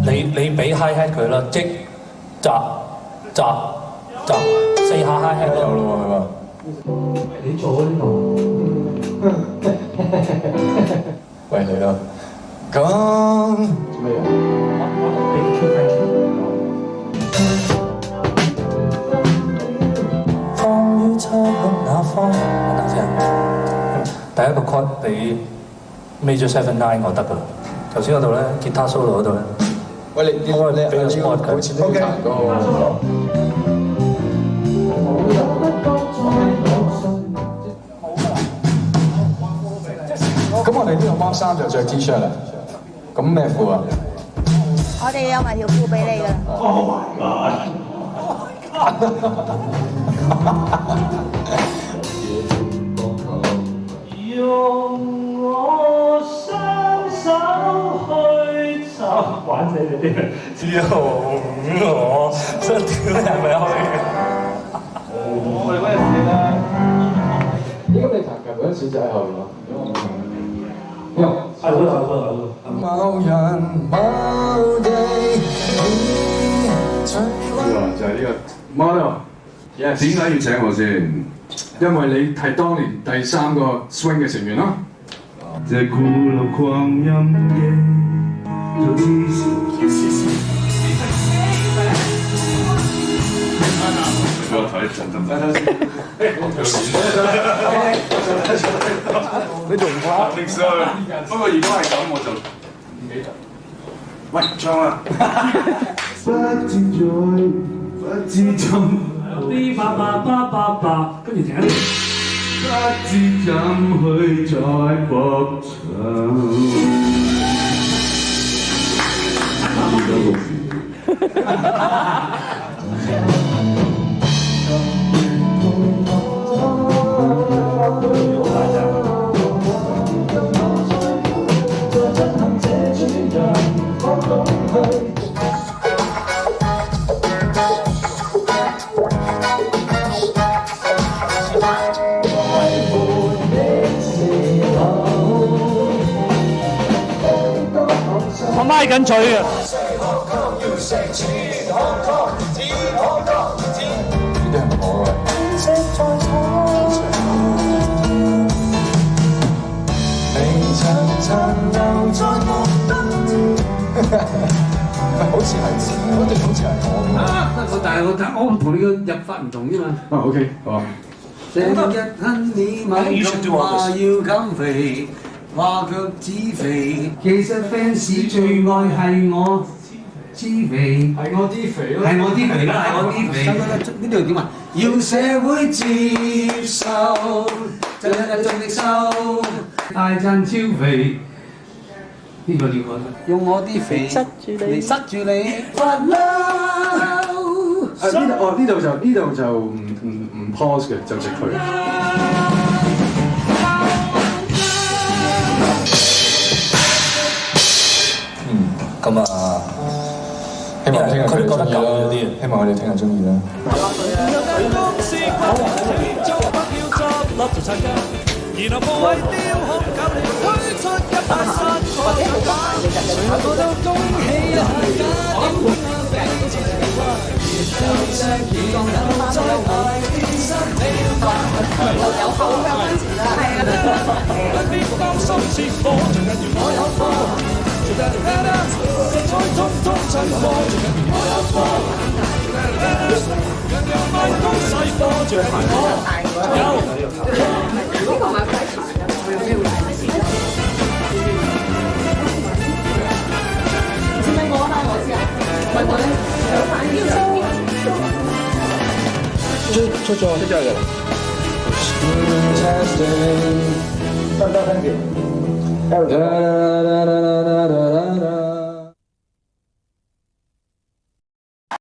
你俾 hi hat 佢啦，即集4下 hi hat 有咯喎，係嘛？你做呢度。喂，嚟啦！咁咩啊？放於秋向那方，等先。第一個 chord 俾 Major 7/9我得㗎啦。頭先嗰度咧，吉他 solo 嗰度咧。喂，你我俾個 spot 佢。好似都要彈個。咁我哋呢個 Mark 3就着 T-shirt 啦。咁咩褲啊？我哋有埋條褲俾你㗎。Oh my god！ 用我雙手去找，玩死你啲人。用我雙屌係咪可以？我哋嗰陣時咧，應該你彈琴嗰陣時就喺後邊咯。係好。某人某地就係呢個 model。點解要請我先？因為你係當年第3個 swing 嘅成員咯。這古老狂音嘅做黐線。我睇陣。你仲唔怕？不過如果係咁，我就唔記得。喂，唱啊！不知在，不知中。啲八，跟住停一停。不知怎去再搏場。我咪緊嘴啊！呢啲係咪我啊？好似係，嗰段好似係我但係我同你個入法唔同啫嘛。啊 ，OK， 好啊。成日恨你猛咁話要減肥，話腳趾肥。其實 fans 最愛係我脂肥，係我啲肥咯，係我啲肥啦，係我啲肥。呢度點啊？要社會接受，就日盡力瘦，大讚超肥。呢個點講？用我啲肥塞住你，塞住你發嬲。呢度就唔 pause 嘅，就直去。咁啊，希望聽日佢哋中意啦。希望佢哋聽日中意啦。然後無謂雕空隔離推出一把山火，誰個都恭喜大家，點彼此情懷，就石然後再捱天生了吧，有後向跟前啦，不必擔心切貨，最緊要我有貨，最緊要色彩通通襯貨，最緊要我有貨，人又賣高細貨，最緊要我有。呢個咪唔使查嘅，我有機會睇。係咪我啦？我知啊。唔係我咧，有反應出咗嘅啦。得 thank you。